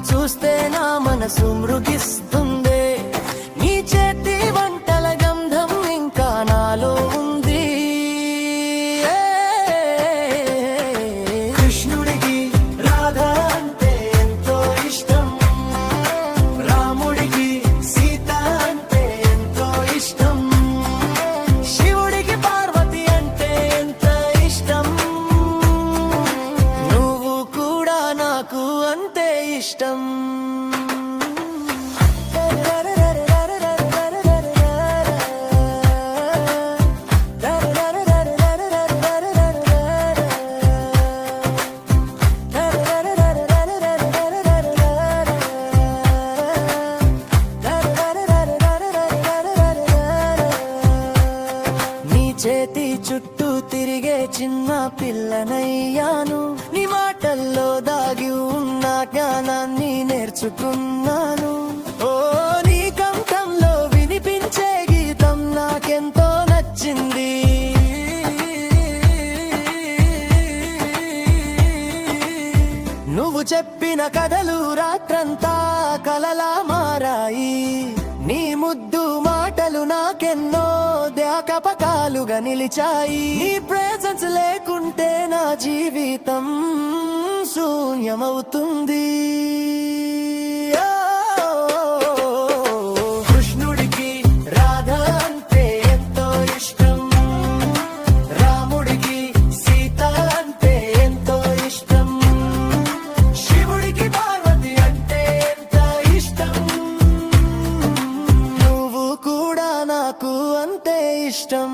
చూస్తే నా మనసు మృగిస్తుంది. నీ చేతి వంటల గంధం ఇంకా నాలో ఉంది. కృష్ణుడికి రాధ అంటే ఎంతో ఇష్టం, రాముడికి సీత అంటే ఎంతో ఇష్టం, శివుడికి పార్వతి అంటే ఎంత ఇష్టం. నువ్వు కూడా నాకు అంతే ఇష్టం. చేతి చుట్టూ తిరిగే చిన్న పిల్లనయ్యాను. నీ మాటల్లో దాగి ఉన్న జ్ఞానాన్ని నేర్చుకున్నాను. ఓ నీ కంఠంలో వినిపించే గీతం నాకెంతో నచ్చింది. నువ్వు చెప్పిన కథలు రాత్రంతా కలలా మారాయి. నీ ముద్దు మాటలు నాకెన్నో జ్ఞాపకాలుగా నిలిచాయి. నీ ప్రెజెన్స్ లేకుంటే నా జీవితం శూన్యమవుతుంది. కృష్ణుడికి రాధ అంటే ఎంతో ఇష్టం, రాముడికి సీత అంటే ఎంతో ఇష్టం, శివుడికి పార్వతి అంటే ఎంత ఇష్టం. నువ్వు కూడా నాకు అంతే ఇష్టం.